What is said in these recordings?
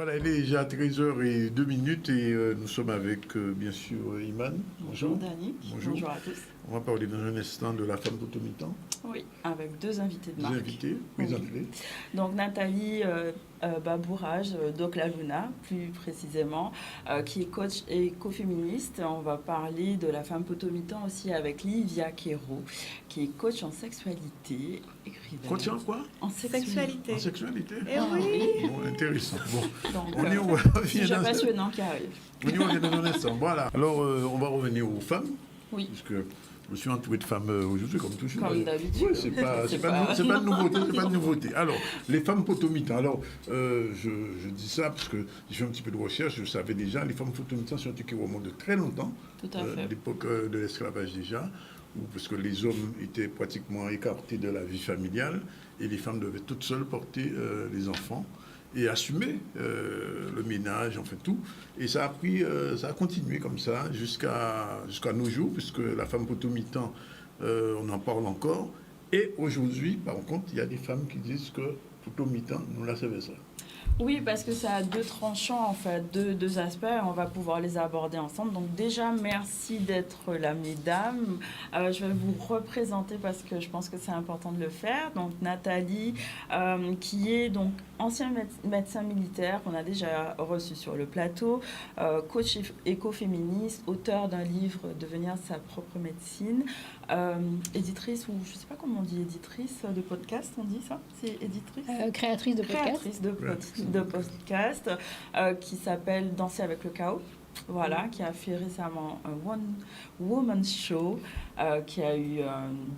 Voilà, il est déjà 13h02 et nous sommes avec, bien sûr, Iman. Bonjour Dani. Bonjour à tous. On va parler dans un instant de la femme potomitan. Oui, avec deux invités de marque. Deux invités, présentez-les. Oui. Donc Nathalie Babourage d'Oclaluna, plus précisément, qui est coach et écoféministe. On va parler de la femme potomitan aussi avec Livia Quero, qui est coach en sexualité, écrivaine. Coach en quoi? En sexualité. En sexualité. Eh oui. Bon, intéressant. Bon, donc, on y revient. Sujet passionnant qui arrive. On y revient dans un instant. Voilà. Alors, on va revenir aux femmes. Oui. Puisque je suis entouré de femmes aujourd'hui, comme toujours. Comme d'habitude. Oui, c'est pas de nouveauté, c'est pas de nouveauté. Alors, les femmes potomitan. Alors, je dis ça parce que j'ai fait un petit peu de recherche. Je savais déjà, les femmes potomitan sont qui remontent de très longtemps. Tout à fait. À l'époque de l'esclavage déjà, parce que les hommes étaient pratiquement écartés de la vie familiale et les femmes devaient toutes seules porter les enfants et assumer le ménage, enfin tout. Et ça a continué comme ça jusqu'à nos jours, puisque la femme potomitan, on en parle encore. Et aujourd'hui, par contre, il y a des femmes qui disent que potomitan, nous la savons ça. Oui, parce que ça a deux tranchants, en fait, deux aspects. On va pouvoir les aborder ensemble. Donc déjà, merci d'être là, mesdames. Je vais vous représenter parce que je pense que c'est important de le faire. Donc Nathalie, qui est donc ancien médecin militaire qu'on a déjà reçu sur le plateau, coach écoféministe, auteur d'un livre Devenir sa propre médecine, éditrice, ou je ne sais pas comment on dit, éditrice de podcast, on dit ça? C'est éditrice? Créatrice de podcast. Créatrice de podcast qui s'appelle Danser avec le chaos. Voilà, qui a fait récemment un One Woman Show qui a eu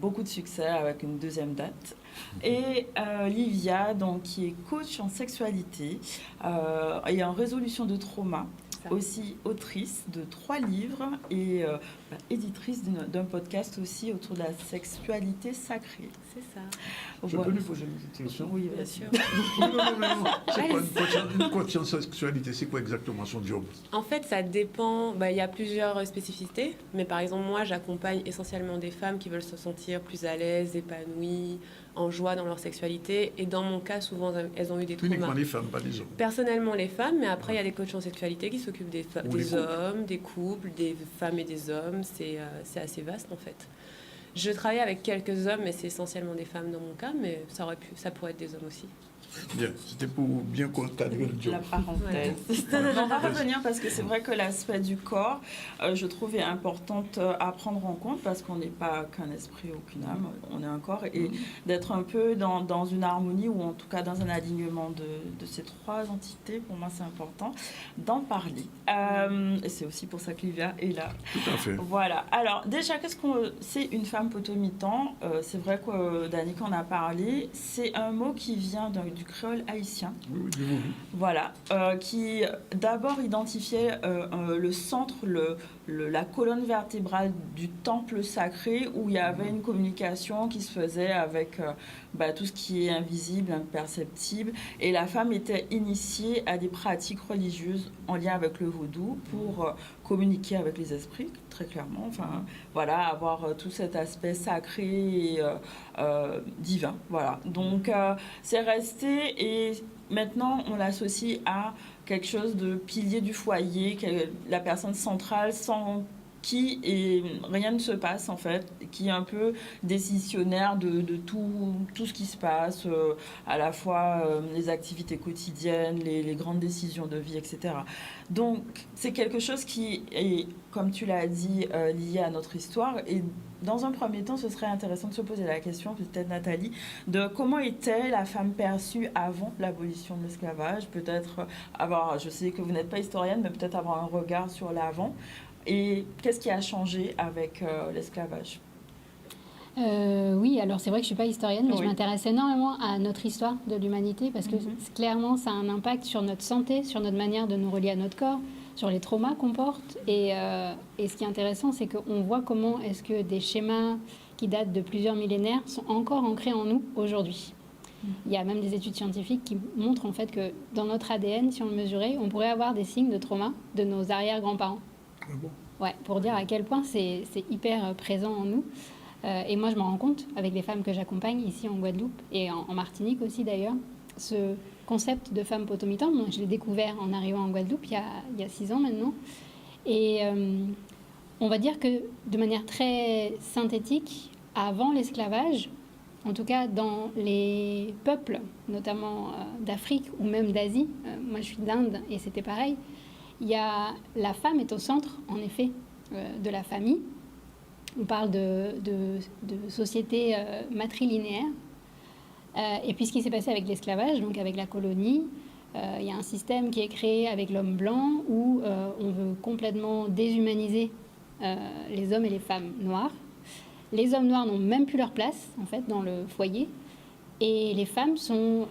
beaucoup de succès avec une deuxième date. Et Livia, donc, qui est coach en sexualité et en résolution de trauma, aussi autrice de 3 livres et éditrice d'un podcast aussi autour de la sexualité sacrée. C'est ça. Je peux lui poser une petite question? Oui, bien sûr. Non. C'est quoi une coach en sexualité? C'est quoi exactement son job? En fait, ça dépend. Il y a plusieurs spécificités. Mais par exemple, moi, j'accompagne essentiellement des femmes qui veulent se sentir plus à l'aise, épanouies, en joie dans leur sexualité. Et dans mon cas, souvent, elles ont eu des traumas. Uniquement les femmes, pas les hommes. Personnellement, les femmes. Mais après, il y a des coachs en sexualité qui s'occupent des hommes, des couples, des femmes et des hommes. C'est assez vaste, en fait. Je travaille avec quelques hommes, mais c'est essentiellement des femmes dans mon cas, mais ça pourrait être des hommes aussi. Bien, c'était pour bien cadrer le job. La parenthèse. On va revenir parce que c'est vrai que l'aspect du corps, je trouve, est important à prendre en compte parce qu'on n'est pas qu'un esprit ou qu'une âme, on est un corps, et d'être un peu dans une harmonie ou en tout cas dans un alignement de ces 3 entités, pour moi c'est important d'en parler. Et c'est aussi pour ça que Livia est là. Tout à fait. Voilà. Alors déjà, qu'est-ce qu'on c'est une femme potomitan? C'est vrai que Danica en a parlé. C'est un mot qui vient du créole haïtien. Oui. Voilà, qui d'abord identifiait le centre, la colonne vertébrale du temple sacré où il y avait une communication qui se faisait avec tout ce qui est invisible, imperceptible. Et la femme était initiée à des pratiques religieuses en lien avec le vaudou pour communiquer avec les esprits, très clairement. Enfin, voilà, avoir tout cet aspect sacré et divin. Voilà. Donc, c'est resté et maintenant, on l'associe à quelque chose de pilier du foyer, la personne centrale sans qui rien ne se passe en fait, qui est un peu décisionnaire de tout ce qui se passe, à la fois les activités quotidiennes, les grandes décisions de vie, etc. Donc c'est quelque chose qui est, comme tu l'as dit, lié à notre histoire. Et dans un premier temps, ce serait intéressant de se poser la question, peut-être Nathalie, de comment était la femme perçue avant l'abolition de l'esclavage, peut-être je sais que vous n'êtes pas historienne, mais peut-être avoir un regard sur l'avant. Et qu'est-ce qui a changé avec l'esclavage? Oui, alors c'est vrai que je ne suis pas historienne, mais oui. Je m'intéresse énormément à notre histoire de l'humanité parce que clairement, ça a un impact sur notre santé, sur notre manière de nous relier à notre corps, sur les traumas qu'on porte. Et ce qui est intéressant, c'est qu'on voit comment est-ce que des schémas qui datent de plusieurs millénaires sont encore ancrés en nous aujourd'hui. Il y a même des études scientifiques qui montrent en fait que dans notre ADN, si on le mesurait, on pourrait avoir des signes de trauma de nos arrière-grands-parents. Ah bon? Ouais, pour dire à quel point c'est hyper présent en nous. Et moi, je m'en rends compte avec les femmes que j'accompagne ici en Guadeloupe et en Martinique aussi d'ailleurs. concept de femme potomitan. Moi, je l'ai découvert en arrivant en Guadeloupe il y a 6 ans maintenant. Et on va dire que de manière très synthétique, avant l'esclavage, en tout cas dans les peuples, notamment d'Afrique ou même d'Asie, moi je suis d'Inde et c'était pareil, la femme est au centre, en effet, de la famille. On parle de société matrilinéaire. Et puis ce qui s'est passé avec l'esclavage, donc avec la colonie, il y a un système qui est créé avec l'homme blanc où on veut complètement déshumaniser les hommes et les femmes noirs. Les hommes noirs n'ont même plus leur place, en fait, dans le foyer. Et les femmes sont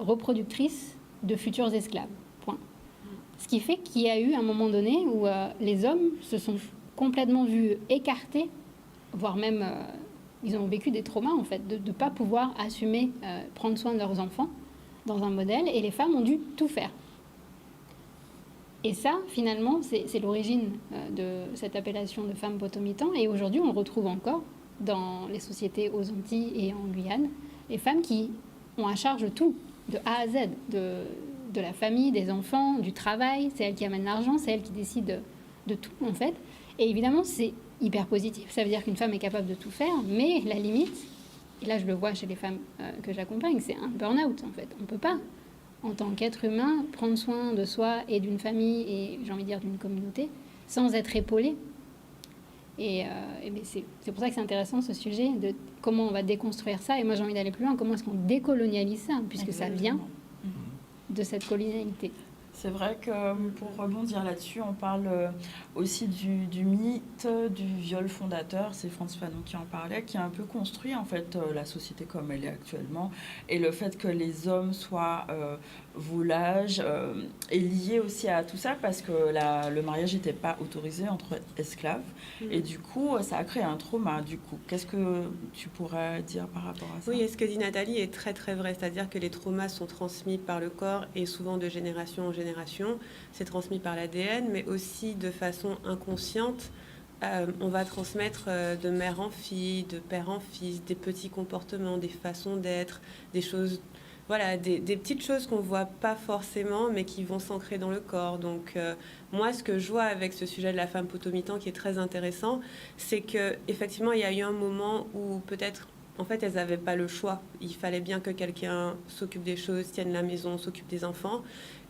reproductrices de futurs esclaves. Point. Ce qui fait qu'il y a eu un moment donné où les hommes se sont complètement vus écartés, voire même ils ont vécu des traumas, en fait, de ne pas pouvoir assumer prendre soin de leurs enfants dans un modèle. Et les femmes ont dû tout faire. Et ça, finalement, c'est l'origine de cette appellation de femme potomitan. Et aujourd'hui, on le retrouve encore dans les sociétés aux Antilles et en Guyane. Les femmes qui ont à charge tout, de A à Z, de la famille, des enfants, du travail. C'est elles qui amènent l'argent, c'est elles qui décident de tout, en fait. Et évidemment, c'est hyper positif. Ça veut dire qu'une femme est capable de tout faire. Mais la limite, et là, je le vois chez les femmes que j'accompagne, c'est un burn-out, en fait. On ne peut pas, en tant qu'être humain, prendre soin de soi et d'une famille et, j'ai envie de dire, d'une communauté, sans être épaulé. Et c'est pour ça que c'est intéressant, ce sujet, de comment on va déconstruire ça. Et moi, j'ai envie d'aller plus loin. Comment est-ce qu'on décolonialise ça, puisque Exactement. Ça vient de cette colonialité. C'est vrai que pour rebondir là-dessus, on parle aussi du mythe du viol fondateur. C'est Frantz Fanon qui en parlait, qui a un peu construit en fait la société comme elle est actuellement. Et le fait que les hommes soient voulages est lié aussi à tout ça parce que le mariage n'était pas autorisé entre esclaves. Et du coup, ça a créé un trauma. Du coup, qu'est-ce que tu pourrais dire par rapport à ça? Oui, et ce que dit Nathalie est très très vrai. C'est-à-dire que les traumas sont transmis par le corps et souvent de génération en génération. C'est transmis par l'ADN, mais aussi de façon inconsciente. On va transmettre de mère en fille, de père en fils, des petits comportements, des façons d'être, des choses, voilà, des petites choses qu'on ne voit pas forcément, mais qui vont s'ancrer dans le corps. Donc, moi, ce que je vois avec ce sujet de la femme potomitan qui est très intéressant, c'est qu'effectivement, il y a eu un moment où peut-être, en fait, elles n'avaient pas le choix. Il fallait bien que quelqu'un s'occupe des choses, tienne la maison, s'occupe des enfants.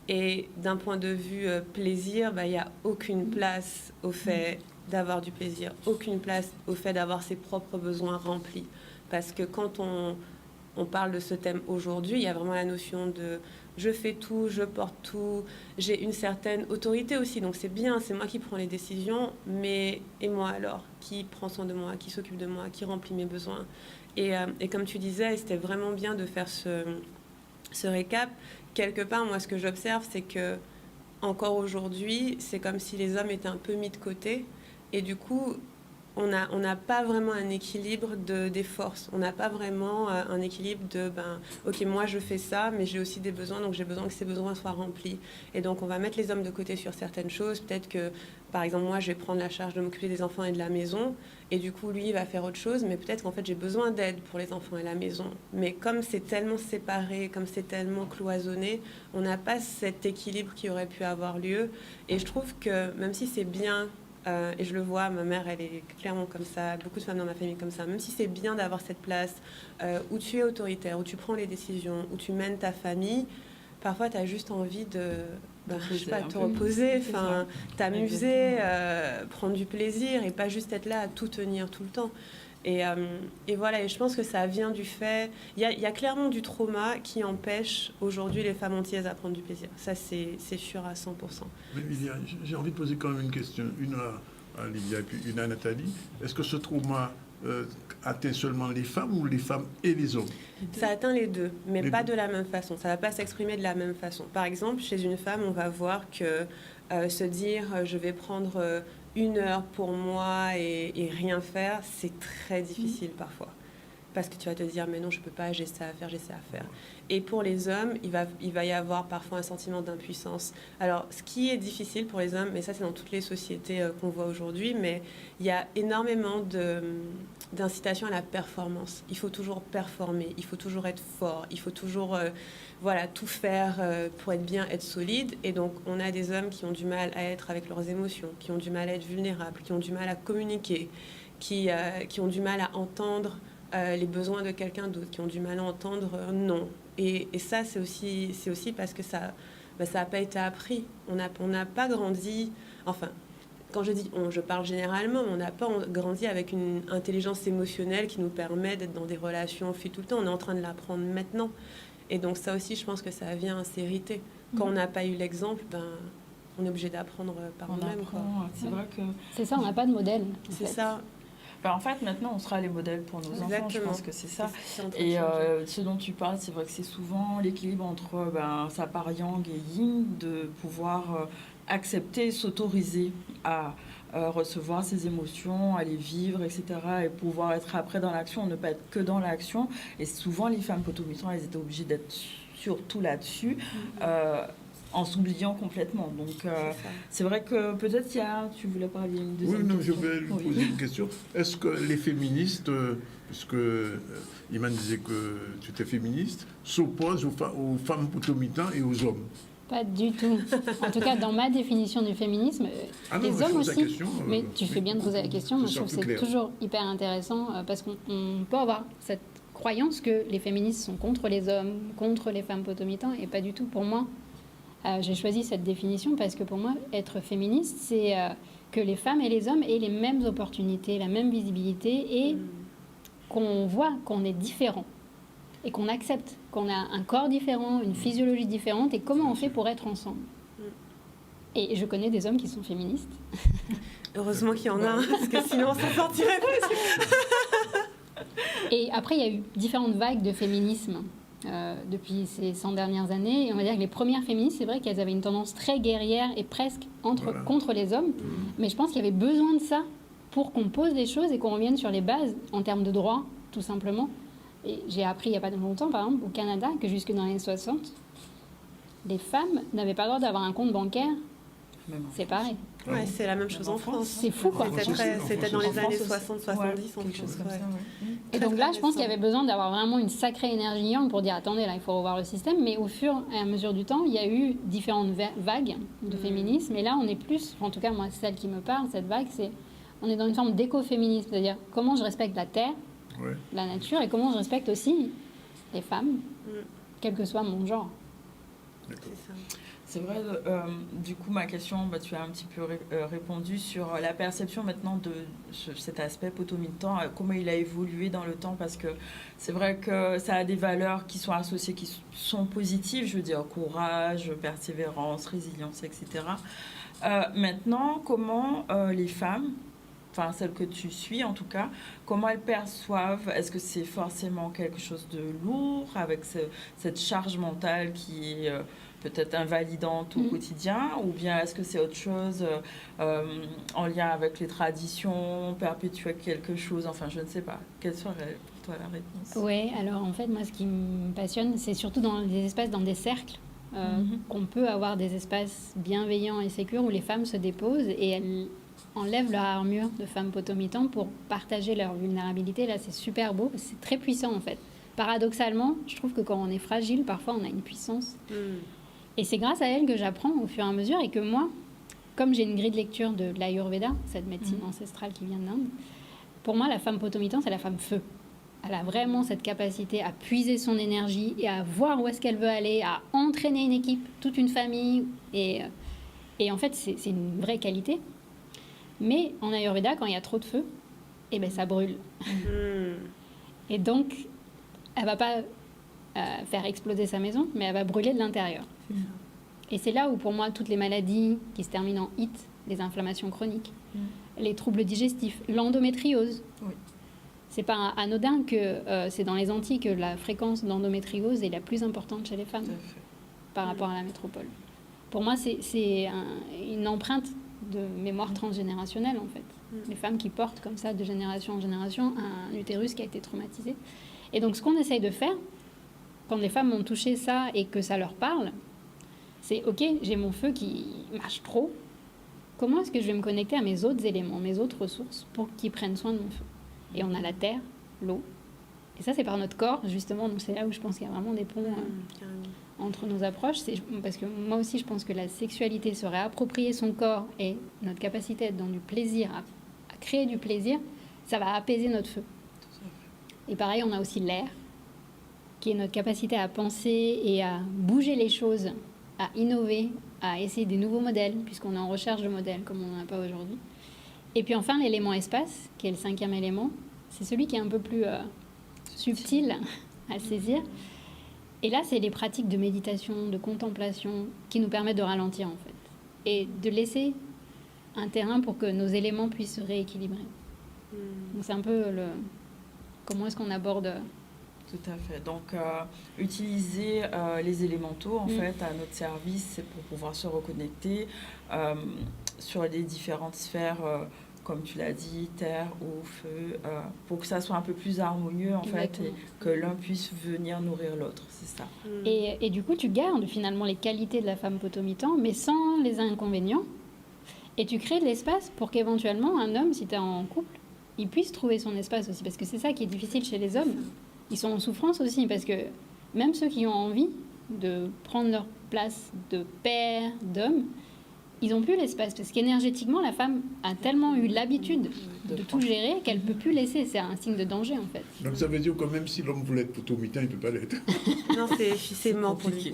Et d'un point de vue plaisir, il n'y a aucune place au fait d'avoir du plaisir, aucune place au fait d'avoir ses propres besoins remplis. Parce que quand on parle de ce thème aujourd'hui, il y a vraiment la notion de je fais tout, je porte tout, j'ai une certaine autorité aussi, donc c'est bien, c'est moi qui prends les décisions, mais et moi alors? Qui prend soin de moi, qui s'occupe de moi, qui remplit mes besoins? Et comme tu disais, c'était vraiment bien de faire ce récap. Quelque part, moi, ce que j'observe, c'est que encore aujourd'hui, c'est comme si les hommes étaient un peu mis de côté. Et du coup, on n'a pas vraiment un équilibre des forces. On n'a pas vraiment un équilibre de, ok, moi je fais ça, mais j'ai aussi des besoins, donc j'ai besoin que ces besoins soient remplis. Et donc on va mettre les hommes de côté sur certaines choses. Peut-être que, par exemple, moi je vais prendre la charge de m'occuper des enfants et de la maison, et du coup lui il va faire autre chose, mais peut-être qu'en fait j'ai besoin d'aide pour les enfants et la maison. Mais comme c'est tellement séparé, comme c'est tellement cloisonné, on n'a pas cet équilibre qui aurait pu avoir lieu. Et je trouve que même si c'est bien... et je le vois, ma mère, elle est clairement comme ça, beaucoup de femmes dans ma famille comme ça. Même si c'est bien d'avoir cette place où tu es autoritaire, où tu prends les décisions, où tu mènes ta famille, parfois tu as juste envie de je sais pas, te reposer, t'amuser, prendre du plaisir et pas juste être là à tout tenir tout le temps. Et voilà, et je pense que ça vient du fait... Il y a clairement du trauma qui empêche aujourd'hui les femmes antillaises à prendre du plaisir. Ça, c'est sûr à 100%. Mais j'ai envie de poser quand même une question, une à Lydia et puis une à Nathalie. Est-ce que ce trauma atteint seulement les femmes ou les femmes et les hommes? Ça atteint les deux, mais pas de la même façon. Ça ne va pas s'exprimer de la même façon. Par exemple, chez une femme, on va voir que se dire « je vais prendre... 1 heure pour moi et rien faire, c'est très difficile parfois. parce que tu vas te dire mais non, je peux pas, j'ai ça à faire, j'ai ça à faire. Et pour les hommes, il va y avoir parfois un sentiment d'impuissance. Alors, ce qui est difficile pour les hommes, mais ça c'est dans toutes les sociétés qu'on voit aujourd'hui, mais il y a énormément d'incitation à la performance. Il faut toujours performer, il faut toujours être fort, il faut toujours tout faire pour être bien, être solide. Et donc, on a des hommes qui ont du mal à être avec leurs émotions, qui ont du mal à être vulnérables, qui ont du mal à communiquer, qui ont du mal à entendre les besoins de quelqu'un d'autre, qui ont du mal à entendre non. Et ça, c'est aussi parce que ça n'a pas été appris. On n'a pas grandi... Enfin, quand je dis on, je parle généralement, on n'a pas grandi avec une intelligence émotionnelle qui nous permet d'être dans des relations au fil tout le temps. On est en train de l'apprendre maintenant. Et donc ça aussi, je pense que ça vient s'hériter. Quand on n'a pas eu l'exemple, on est obligé d'apprendre par nous-mêmes. C'est vrai que... C'est ça, on n'a pas de modèle. C'est ça. En fait, maintenant, on sera les modèles pour nos enfants. Je pense que c'est ça. Et ce dont tu parles, c'est vrai que c'est souvent l'équilibre entre sa part yang et yin, de pouvoir accepter, s'autoriser à recevoir ses émotions, à les vivre, etc. Et pouvoir être après dans l'action, ne pas être que dans l'action. Et souvent, les femmes potomitans, elles étaient obligées d'être surtout là-dessus. En s'oubliant complètement. Donc, c'est vrai que peut-être tu voulais parler d'une deuxième question. Oui, non, je vais lui poser une question. Est-ce que les féministes, puisque Iman disait que tu étais féministe, s'opposent aux femmes potomitans et aux hommes? Pas du tout. En tout cas, dans ma définition du féminisme, les hommes aussi. Mais tu fais bien de poser la question. Moi, je trouve que c'est toujours hyper intéressant parce qu'on peut avoir cette croyance que les féministes sont contre les hommes, contre les femmes potomitans, et pas du tout. Pour moi, j'ai choisi cette définition parce que pour moi, être féministe, c'est que les femmes et les hommes aient les mêmes opportunités, la même visibilité et qu'on voit qu'on est différent et qu'on accepte qu'on a un corps différent, une physiologie différente et comment on fait pour être ensemble. Et je connais des hommes qui sont féministes. Heureusement qu'il y en a un, parce que sinon on s'en sortirait pas. Et après, il y a eu différentes vagues de féminisme depuis ces 100 dernières années. Et on va dire que les premières féministes, c'est vrai qu'elles avaient une tendance très guerrière et presque contre les hommes. Mais je pense qu'il y avait besoin de ça pour qu'on pose des choses et qu'on revienne sur les bases en termes de droits, tout simplement. Et j'ai appris il n'y a pas longtemps, par exemple, au Canada, que jusque dans les années 60, les femmes n'avaient pas le droit d'avoir un compte bancaire. C'est pareil. Ouais, c'est la même chose en France. C'est fou, quoi. C'était dans les années 60-70, quelque chose comme ça. Et donc là, je pense qu'il y avait besoin d'avoir vraiment une sacrée énergie yang pour dire, attendez, là, il faut revoir le système. Mais au fur et à mesure du temps, il y a eu différentes vagues de féminisme. Et là, on est plus, en tout cas, moi, celle qui me parle, cette vague, on est dans une forme d'écoféminisme. C'est-à-dire, comment je respecte la terre, la nature, et comment je respecte aussi les femmes, quel que soit mon genre. C'est ça. C'est vrai, du coup, ma question, tu as un petit peu répondu sur la perception maintenant de cet aspect potomitan, comment il a évolué dans le temps, parce que c'est vrai que ça a des valeurs qui sont associées, qui sont positives, je veux dire, courage, persévérance, résilience, etc. Maintenant, comment les femmes, enfin celles que tu suis en tout cas, comment elles perçoivent, est-ce que c'est forcément quelque chose de lourd, avec cette charge mentale qui est peut-être invalidante au quotidien, ou bien est-ce que c'est autre chose en lien avec les traditions, perpétuer quelque chose, enfin je ne sais pas. Quelle serait pour toi la réponse? Oui, alors en fait, moi ce qui me passionne, c'est surtout dans des espaces, dans des cercles, qu'on peut avoir des espaces bienveillants et sécures où les femmes se déposent et elles enlèvent leur armure de femmes potomitan pour partager leur vulnérabilité. Là, c'est super beau, c'est très puissant en fait. Paradoxalement, je trouve que quand on est fragile, parfois on a une puissance. Et c'est grâce à elle que j'apprends au fur et à mesure et que moi, comme j'ai une grille de lecture de l'Ayurveda, cette médecine ancestrale qui vient d'Inde, pour moi, la femme potomitan, c'est la femme feu. Elle a vraiment cette capacité à puiser son énergie et à voir où est-ce qu'elle veut aller, à entraîner une équipe, toute une famille. Et en fait, c'est une vraie qualité. Mais en Ayurveda, quand il y a trop de feu, eh ben, ça brûle. Et donc, elle va pas faire exploser sa maison, mais elle va brûler de l'intérieur. Et c'est là où, pour moi, toutes les maladies qui se terminent en IT, les inflammations chroniques, les troubles digestifs, l'endométriose. C'est pas anodin que c'est dans les Antilles que la fréquence d'endométriose est la plus importante chez les femmes par rapport à la métropole. Pour moi, c'est une empreinte de mémoire transgénérationnelle, en fait. Les femmes qui portent comme ça, de génération en génération, un utérus qui a été traumatisé. Et donc, ce qu'on essaye de faire, quand les femmes ont touché ça et que ça leur parle, c'est « Ok, j'ai mon feu qui marche trop. Comment est-ce que je vais me connecter à mes autres éléments, mes autres ressources pour qu'ils prennent soin de mon feu ?» Et on a la terre, l'eau. Et ça, c'est par notre corps, justement. Donc, c'est là où je pense qu'il y a vraiment des ponts entre nos approches. Parce que moi aussi, je pense que la sexualité, se réapproprier son corps et notre capacité à être dans du plaisir, à créer du plaisir, ça va apaiser notre feu. Et pareil, on a aussi l'air, qui est notre capacité à penser et à bouger les choses, à innover, à essayer des nouveaux modèles, puisqu'on est en recherche de modèles, comme on n'en a pas aujourd'hui. Et puis enfin, l'élément espace, qui est le 5e élément, c'est celui qui est un peu plus subtil à saisir. Et là, c'est les pratiques de méditation, de contemplation, qui nous permettent de ralentir, en fait. Et de laisser un terrain pour que nos éléments puissent se rééquilibrer. Donc c'est un peu comment est-ce qu'on aborde... Tout à fait. Donc, utiliser les élémentaux, en fait, à notre service, c'est pour pouvoir se reconnecter sur les différentes sphères, comme tu l'as dit, terre, eau, feu, pour que ça soit un peu plus harmonieux, en fait, et que l'un puisse venir nourrir l'autre, c'est ça. Et du coup, tu gardes finalement les qualités de la femme potomitan, mais sans les inconvénients, et tu crées de l'espace pour qu'éventuellement, un homme, si tu es en couple, il puisse trouver son espace aussi, parce que c'est ça qui est difficile chez les hommes. Ils sont en souffrance aussi, parce que même ceux qui ont envie de prendre leur place de père, d'homme, ils n'ont plus l'espace, parce qu'énergétiquement, la femme a tellement eu l'habitude de tout gérer qu'elle ne peut plus laisser. C'est un signe de danger, en fait. Donc ça veut dire que même si l'homme voulait être potomitan, il ne peut pas l'être. Non, c'est mort pour lui.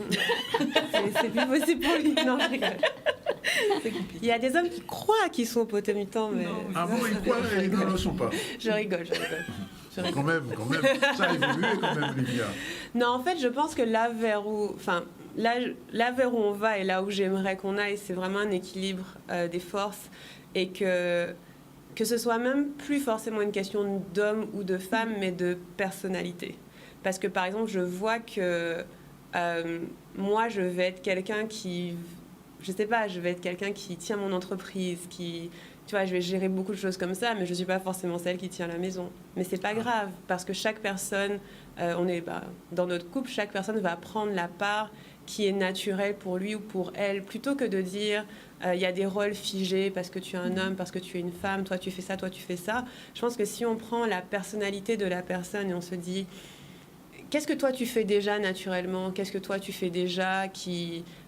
C'est plus possible pour lui. Non, je rigole. Il y a des hommes qui croient qu'ils sont potomitans, mais... Ah bon, ils croient et ils ne le sont pas. Je rigole. Quand même. Ça a évolué quand même, Livia. Non, en fait, je pense que là vers où on va et là où j'aimerais qu'on aille, c'est vraiment un équilibre des forces et que ce soit même plus forcément une question d'homme ou de femme, mais de personnalité. Parce que, par exemple, je vois que moi, je vais être quelqu'un qui... Je sais pas, je vais être quelqu'un qui tient mon entreprise, tu vois, je vais gérer beaucoup de choses comme ça, mais je ne suis pas forcément celle qui tient la maison. Mais c'est pas grave, parce que chaque personne, dans notre couple, chaque personne va prendre la part qui est naturelle pour lui ou pour elle, plutôt que de dire il y a des rôles figés parce que tu es un homme, parce que tu es une femme, toi tu fais ça, toi tu fais ça. Je pense que si on prend la personnalité de la personne et on se dit qu'est-ce que toi tu fais déjà naturellement, qu'est-ce que toi tu fais déjà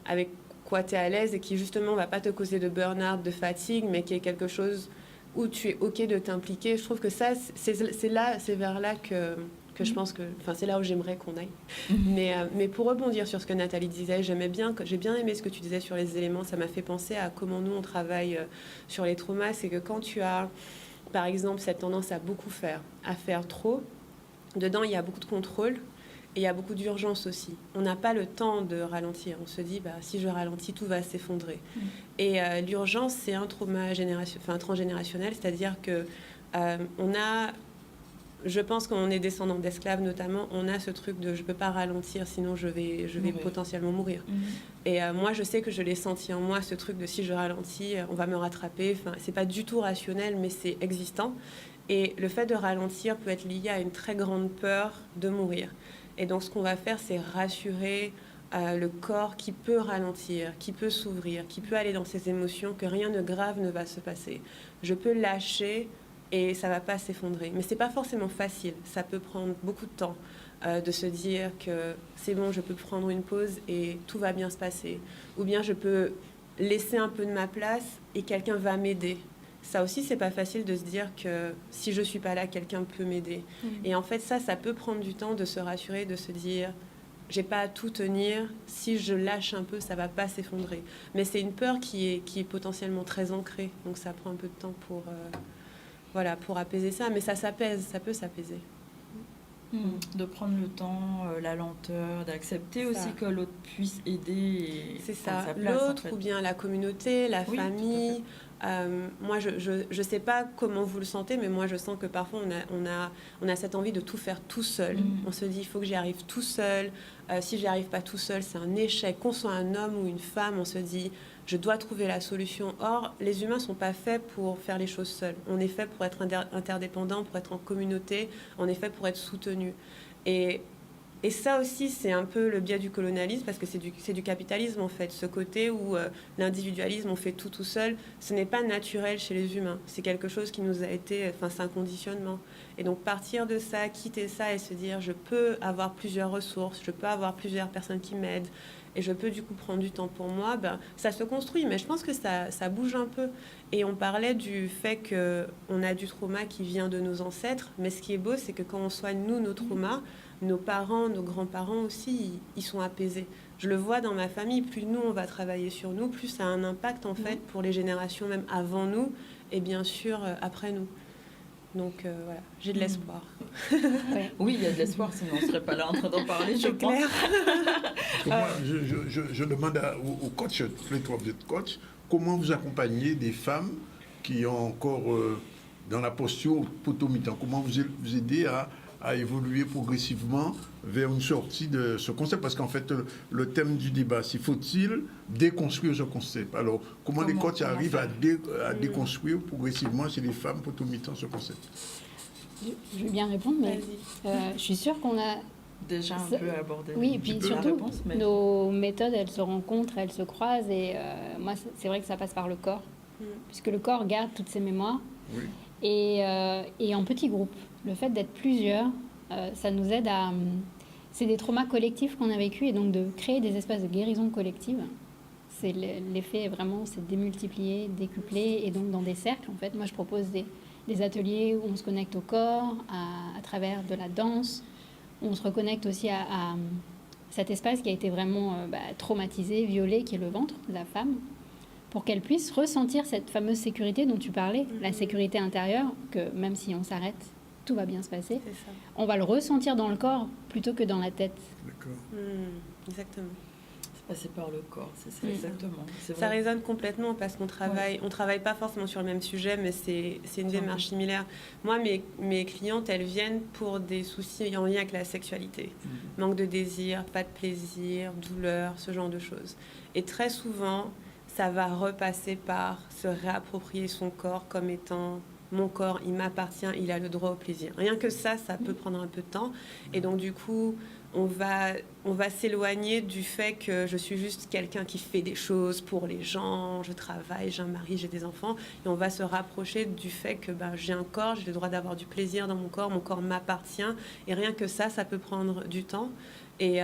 avec quoi tu es à l'aise et qui justement va pas te causer de burn-out, de fatigue, mais qui est quelque chose où tu es OK de t'impliquer. Je trouve que ça, c'est vers là que je pense que... Enfin, c'est là où j'aimerais qu'on aille. Mais pour rebondir sur ce que Nathalie disait, j'ai bien aimé ce que tu disais sur les éléments. Ça m'a fait penser à comment nous, on travaille sur les traumas. C'est que quand tu as, par exemple, cette tendance à beaucoup faire, à faire trop, dedans, il y a beaucoup de contrôle. Et il y a beaucoup d'urgence aussi. On n'a pas le temps de ralentir. On se dit, si je ralentis, tout va s'effondrer. Et l'urgence, c'est un trauma transgénérationnel, c'est-à-dire que je pense qu'on est descendant d'esclaves notamment, on a ce truc de je ne peux pas ralentir, sinon je vais potentiellement mourir. Et moi, je sais que je l'ai senti en moi, ce truc de si je ralentis, on va me rattraper. Enfin, ce n'est pas du tout rationnel, mais c'est existant. Et le fait de ralentir peut être lié à une très grande peur de mourir. Et donc, ce qu'on va faire, c'est rassurer le corps qui peut ralentir, qui peut s'ouvrir, qui peut aller dans ses émotions, que rien de grave ne va se passer. Je peux lâcher et ça ne va pas s'effondrer. Mais ce n'est pas forcément facile. Ça peut prendre beaucoup de temps de se dire que c'est bon, je peux prendre une pause et tout va bien se passer. Ou bien je peux laisser un peu de ma place et quelqu'un va m'aider. Ça aussi, c'est pas facile de se dire que si je suis pas là, quelqu'un peut m'aider. Et en fait, ça peut prendre du temps de se rassurer, de se dire j'ai pas à tout tenir. Si je lâche un peu, ça va pas s'effondrer. Mais c'est une peur qui est potentiellement très ancrée. Donc ça prend un peu de temps pour apaiser ça. Mais ça s'apaise, ça peut s'apaiser. De prendre le temps, la lenteur, d'accepter aussi que l'autre puisse aider. C'est ça, l'autre, en fait. Ou bien la communauté, la famille. Moi, je ne sais pas comment vous le sentez, mais moi, je sens que parfois, on a cette envie de tout faire tout seul. On se dit, il faut que j'y arrive tout seul. Si je n'y arrive pas tout seul, c'est un échec. Qu'on soit un homme ou une femme, on se dit, je dois trouver la solution. Or, les humains ne sont pas faits pour faire les choses seuls. On est fait pour être interdépendants, pour être en communauté, on est fait pour être soutenus. Et ça aussi, c'est un peu le biais du colonialisme, parce que c'est du capitalisme, en fait. Ce côté où l'individualisme, on fait tout seul, ce n'est pas naturel chez les humains. C'est quelque chose qui nous a été... Enfin, c'est un conditionnement. Et donc, partir de ça, quitter ça et se dire, je peux avoir plusieurs ressources, je peux avoir plusieurs personnes qui m'aident, et je peux du coup prendre du temps pour moi, ça se construit. Mais je pense que ça bouge un peu. Et on parlait du fait qu'on a du trauma qui vient de nos ancêtres, mais ce qui est beau, c'est que quand on soigne, nous, nos traumas, nos parents, nos grands-parents aussi, ils sont apaisés. Je le vois dans ma famille, plus nous, on va travailler sur nous, plus ça a un impact, en fait, pour les générations même avant nous, et bien sûr, après nous. Donc, voilà, j'ai de l'espoir. Oui, il y a de l'espoir, sinon on ne serait pas là en train d'en parler, je pense. Moi, je demande au coach, tous les trois vous êtes coach, comment vous accompagnez des femmes qui ont encore dans la posture potomitan, comment vous aidez à évoluer progressivement vers une sortie de ce concept, parce qu'en fait, le thème du débat, c'est faut-il déconstruire ce concept? Alors, comment les coachs arrivent à déconstruire progressivement chez les femmes potomitan ce concept? Je vais bien répondre, mais je suis sûre qu'on a déjà un peu abordé. Oui, et puis surtout, nos méthodes, elles se rencontrent, elles se croisent, et moi, c'est vrai que ça passe par le corps, puisque le corps garde toutes ses mémoires, et en petits groupes. Le fait d'être plusieurs, ça nous aide à... C'est des traumas collectifs qu'on a vécus, et donc de créer des espaces de guérison collective. C'est l'effet vraiment, c'est démultiplier, décupler, et donc dans des cercles, en fait. Moi, je propose des ateliers où on se connecte au corps, à travers de la danse, où on se reconnecte aussi à cet espace qui a été vraiment traumatisé, violé, qui est le ventre de la femme, pour qu'elle puisse ressentir cette fameuse sécurité dont tu parlais, la sécurité intérieure, que même si on s'arrête, tout va bien se passer. On va le ressentir dans le corps plutôt que dans la tête. D'accord. Exactement. C'est passé par le corps, c'est ça, exactement. Ça résonne complètement parce qu'on travaille, on travaille pas forcément sur le même sujet, mais c'est une démarche similaire. Moi, mes clientes, elles viennent pour des soucis en lien avec la sexualité. Manque de désir, pas de plaisir, douleur, ce genre de choses. Et très souvent, ça va repasser par se réapproprier son corps comme étant... Mon corps, il m'appartient, il a le droit au plaisir. Rien que ça peut prendre un peu de temps. Et donc, du coup, on va s'éloigner du fait que je suis juste quelqu'un qui fait des choses pour les gens, je travaille, j'ai un mari, j'ai des enfants. Et on va se rapprocher du fait que j'ai un corps, j'ai le droit d'avoir du plaisir dans mon corps m'appartient. Et rien que ça peut prendre du temps. Et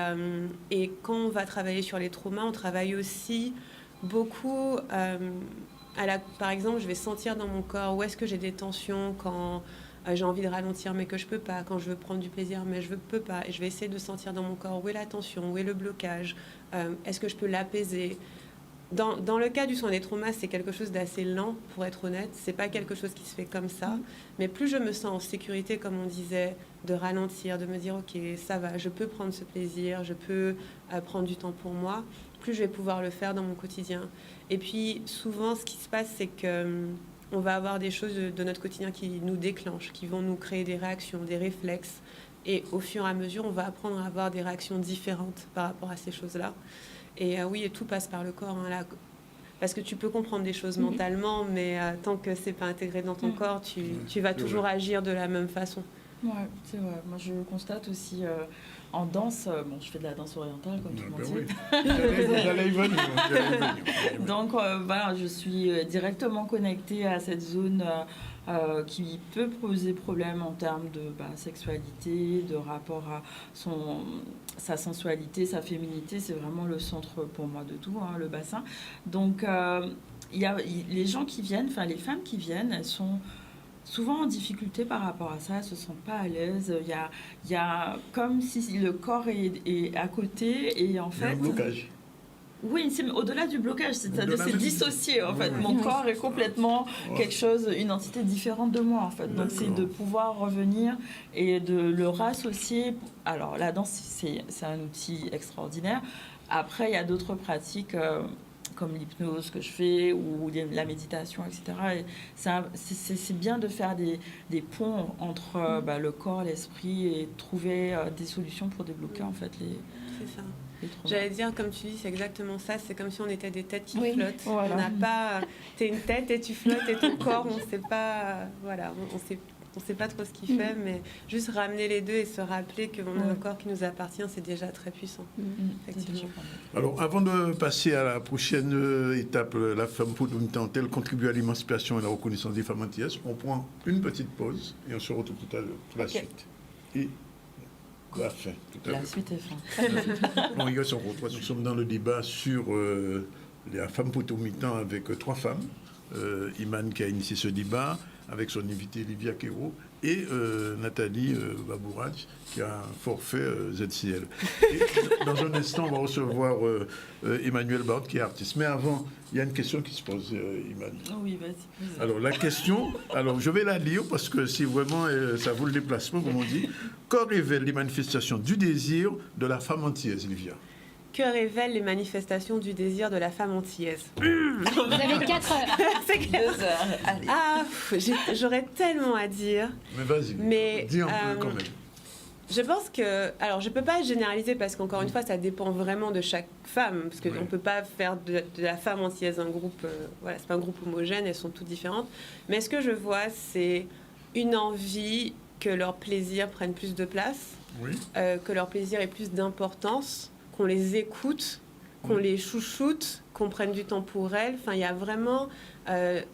quand on va travailler sur les traumas, on travaille aussi beaucoup... par exemple, je vais sentir dans mon corps où est-ce que j'ai des tensions quand j'ai envie de ralentir mais que je peux pas, quand je veux prendre du plaisir mais je peux pas. Et je vais essayer de sentir dans mon corps où est la tension, où est le blocage, est-ce que je peux l'apaiser. Dans le cas du soin des traumas, c'est quelque chose d'assez lent, pour être honnête. C'est pas quelque chose qui se fait comme ça. Mais plus je me sens en sécurité, comme on disait, de ralentir, de me dire, OK, ça va, je peux prendre ce plaisir, je peux prendre du temps pour moi, plus je vais pouvoir le faire dans mon quotidien. Et puis, souvent, ce qui se passe, c'est qu'on va avoir des choses de notre quotidien qui nous déclenchent, qui vont nous créer des réactions, des réflexes. Et au fur et à mesure, on va apprendre à avoir des réactions différentes par rapport à ces choses-là. Et oui, et tout passe par le corps. Là, parce que tu peux comprendre des choses mentalement, mais tant que c'est pas intégré dans ton corps, tu vas toujours agir de la même façon. Ouais, c'est vrai. Moi, je constate aussi en danse, je fais de la danse orientale, comme tout le monde sait. J'allais y venir. Donc, voilà, je suis directement connectée à cette zone qui peut poser problème en termes de sexualité, de rapport à sa sensualité, sa féminité. C'est vraiment le centre pour moi de tout, le bassin. Donc, les gens qui viennent, les femmes qui viennent, elles sont souvent en difficulté par rapport à ça, elles ne se sentent pas à l'aise. Il y a comme si le corps est à côté et en fait... Il y a un blocage. Oui, c'est au-delà du blocage, c'est-à-dire c'est dissocié en fait. Mon corps est complètement quelque chose, une entité différente de moi en fait. Donc c'est de pouvoir revenir et de le rassocier. Alors la danse, c'est un outil extraordinaire. Après, il y a d'autres pratiques... comme l'hypnose que je fais ou la méditation, etc. Et c'est bien de faire des ponts entre le corps, l'esprit et trouver des solutions pour débloquer en fait C'est ça. J'allais dire, comme tu dis, c'est exactement ça. C'est comme si on était des têtes qui Oui, flottent. voilà. On n'a pas... T'es une tête et tu flottes et ton corps, on ne sait pas... Voilà, on sait pas trop ce qu'il fait, mais juste ramener les deux et se rappeler qu'on a un corps qui nous appartient, c'est déjà très puissant. Effectivement. Alors, avant de passer à la prochaine étape, la femme polymitante contribue à l'émancipation et la reconnaissance des femmes antillaises, on prend une petite pause et on se retrouve tout à l'heure pour la suite. Et la fin, tout à l'heure. La suite est fin. On regarde son retrouve. Nous sommes dans le débat sur la femme polymitante avec 3 femmes. Iman qui a initié ce débat avec son invité Livia Quero et Nathalie Babouraj qui a un forfait ZCL. Et dans un instant, on va recevoir Emmanuel Barthes qui est artiste. Mais avant, il y a une question qui se pose, Iman. Oui, vas-y. Alors la question, je vais la lire parce que c'est vraiment, ça vaut le déplacement, comme on dit. Que révèlent les manifestations du désir de la femme antillaise, Livia? Que révèlent les manifestations du désir de la femme antillaise? Vous avez 4 heures. C'est clair. 2 heures. Allez. Ah, j'aurais tellement à dire. Mais vas-y, dis un peu quand même. Je pense que... Alors, je ne peux pas généraliser parce qu'encore une fois, ça dépend vraiment de chaque femme. Parce qu'on ne peut pas faire de la femme antillaise un groupe... voilà, c'est pas un groupe homogène, elles sont toutes différentes. Mais ce que je vois, c'est une envie que leur plaisir prenne plus de place, que leur plaisir ait plus d'importance, qu'on les écoute, qu'on les chouchoute, qu'on prenne du temps pour elles. Enfin, il y a vraiment...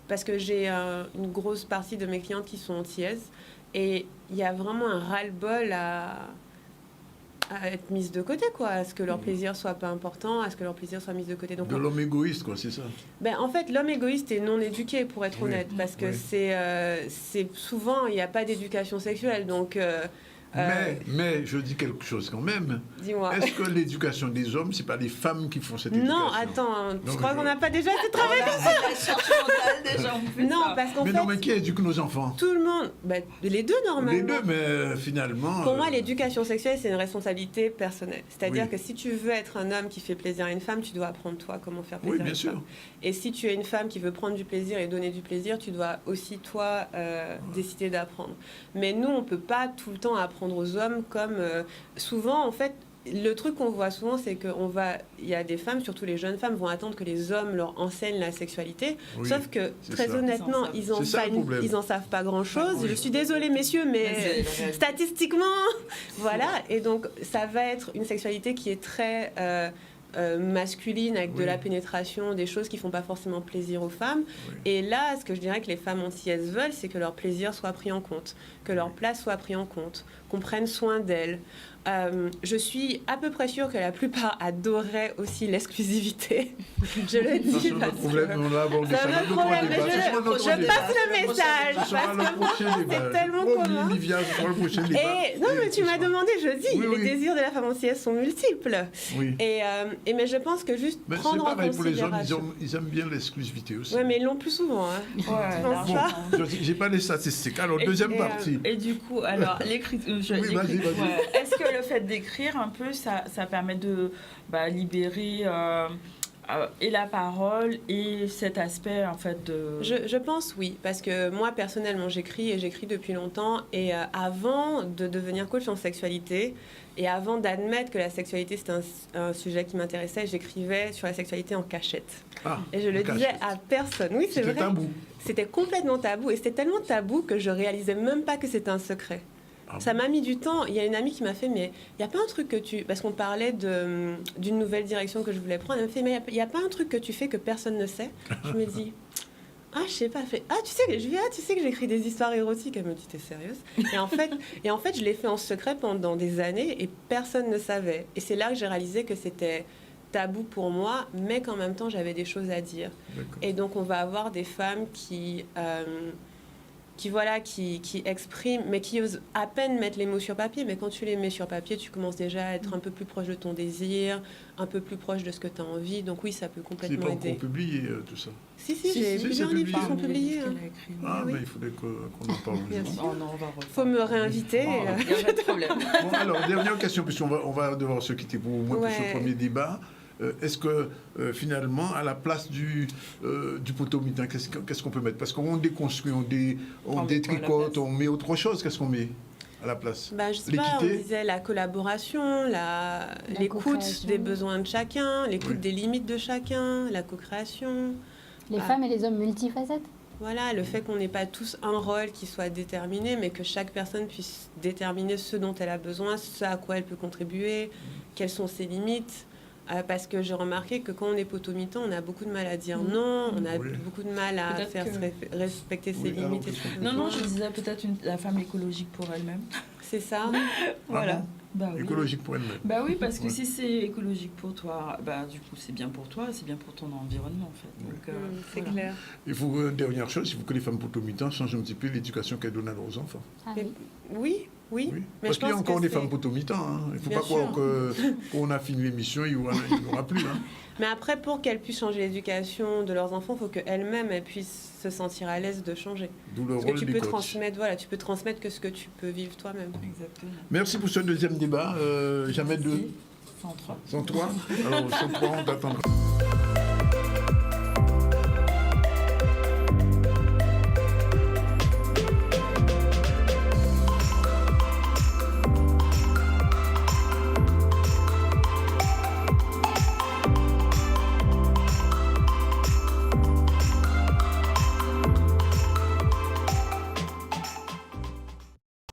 parce que j'ai une grosse partie de mes clientes qui sont antillaises. Et il y a vraiment un ras-le-bol à être mise de côté, quoi. À ce que leur plaisir soit pas important, à ce que leur plaisir soit mis de côté. Donc, de l'homme égoïste, quoi, c'est ça? Ben, en fait, l'homme égoïste est non éduqué, pour être honnête. Parce que c'est souvent, il n'y a pas d'éducation sexuelle. Donc... mais je dis quelque chose quand même. Dis-moi. Est-ce que l'éducation des hommes, c'est pas les femmes qui font cette éducation? Non, attends, tu crois qu'on n'a pas déjà assez travaillé? La charge mentale, déjà, on fait Non, ça. parce qu'en Mais fait... non, mais qui éduque nos enfants? Tout le monde, les deux normalement. Les deux, mais finalement... Pour moi, l'éducation sexuelle, c'est une responsabilité personnelle. C'est-à-dire que si tu veux être un homme qui fait plaisir à une femme, tu dois apprendre toi comment faire plaisir à une femme. Et si tu es une femme qui veut prendre du plaisir et donner du plaisir, tu dois aussi toi décider d'apprendre. Mais nous, on peut pas tout le temps apprendre aux hommes comme souvent en fait. Le truc qu'on voit souvent, c'est il y a des femmes, surtout les jeunes femmes, vont attendre que les hommes leur enseignent la sexualité. Sauf que, très honnêtement, ils en savent pas grand-chose. Je suis désolée, messieurs, mais statistiquement, voilà. Et donc, ça va être une sexualité qui est très masculine, avec de la pénétration, des choses qui font pas forcément plaisir aux femmes. Et là, ce que je dirais que les femmes antillaises veulent, c'est que leur plaisir soit pris en compte, que leur place soit pris en compte, qu'on prenne soin d'elles. Je suis à peu près sûre que la plupart adoreraient aussi l'exclusivité. Je le dis. C'est un problème, on a abordé ça. C'est un problème, mais je passe le message. Parce que c'est tellement commun. Et non, mais tu m'as demandé, je dis, les désirs de la femme antillaise sont multiples. Et mais je pense que juste mais prendre en considération... pour les considération... ils aiment bien l'exclusivité aussi. Oui, mais ils l'ont plus souvent. Hein. Bon, j'ai pas les statistiques. Alors, deuxième partie. Et du coup, alors, l'écriture... vas-y. Est-ce que le fait d'écrire un peu, ça permet de libérer et la parole et cet aspect en fait de... Je pense oui, parce que moi personnellement j'écris depuis longtemps et avant de devenir coach en sexualité et avant d'admettre que la sexualité c'était un sujet qui m'intéressait, j'écrivais sur la sexualité en cachette. Et je le disais à personne. Oui, c'est vrai. C'était tabou. C'était complètement tabou et c'était tellement tabou que je réalisais même pas que c'était un secret. Ça m'a mis du temps. Il y a une amie qui m'a fait, mais il n'y a pas un truc que tu... Parce qu'on parlait d'une nouvelle direction que je voulais prendre. Elle me fait, mais il n'y a pas un truc que tu fais que personne ne sait. Je me dis, je sais pas. Elle fait, tu sais que j'écris des histoires érotiques. Elle me dit, t'es sérieuse? Et en fait, je l'ai fait en secret pendant des années et personne ne savait. Et c'est là que j'ai réalisé que c'était tabou pour moi, mais qu'en même temps, j'avais des choses à dire. Et donc, on va avoir des femmes qui expriment, mais qui osent à peine mettre les mots sur papier. Mais quand tu les mets sur papier, tu commences déjà à être un peu plus proche de ton désir, un peu plus proche de ce que tu as envie. Donc oui, ça peut complètement aider. C'est pas encore publié, tout ça? Si, j'ai plusieurs livres qui sont publiés. Mais il faudrait qu'on en parle. Il faut me réinviter. Il n'y a pas de problème. Bon, alors, dernière question, puisqu'on va devoir se quitter pour ce premier débat. Est-ce que finalement, à la place du potomitan, qu'est-ce qu'on peut mettre? Parce qu'on déconstruit, on détricote, on met autre chose. Qu'est-ce qu'on met à la place? Je sais pas, on L'équité? disait la collaboration, l'écoute co-création. des besoins de chacun, l'écoute des limites de chacun, la co-création. Les femmes et les hommes multifacettes. Voilà, le fait qu'on n'ait pas tous un rôle qui soit déterminé, mais que chaque personne puisse déterminer ce dont elle a besoin, ce à quoi elle peut contribuer, quelles sont ses limites. Parce que j'ai remarqué que quand on est potomitan, on a beaucoup de mal à dire non, on a Oui. beaucoup de mal à Peut-être faire respecter ses Oui, alors, limites. qu'est-ce qu'on Non, peut non, faire? je disais peut-être la femme écologique pour elle-même. C'est ça. Voilà. bon Bah oui. Écologique pour elle-même. Bah oui, parce que Ouais. si c'est écologique pour toi, bah du coup c'est bien pour toi, c'est bien pour ton environnement en fait. Donc, C'est voilà. clair. Il faut, dernière chose, il faut que les femmes potomitantes changent un petit peu l'éducation qu'elles donnent à leurs enfants. Ah Mais- oui. Oui. Oui. Mais Parce je qu'il y a pense encore que des c'est- femmes potomitans. Hein. Il ne faut Bien pas croire sûr. qu'on a fini l'émission, il n'y aura plus. Hein. Mais après, pour qu'elles puissent changer l'éducation de leurs enfants, il faut qu'elles-mêmes elles puissent se sentir à l'aise de changer. D'où le Parce que rôle tu des peux coachs. transmettre, voilà, tu peux transmettre que ce que tu peux vivre toi-même. Exactement. Merci pour ce deuxième débat. Jamais deux, Sans trois. sans trois. Alors, sans trois, on t'attendra.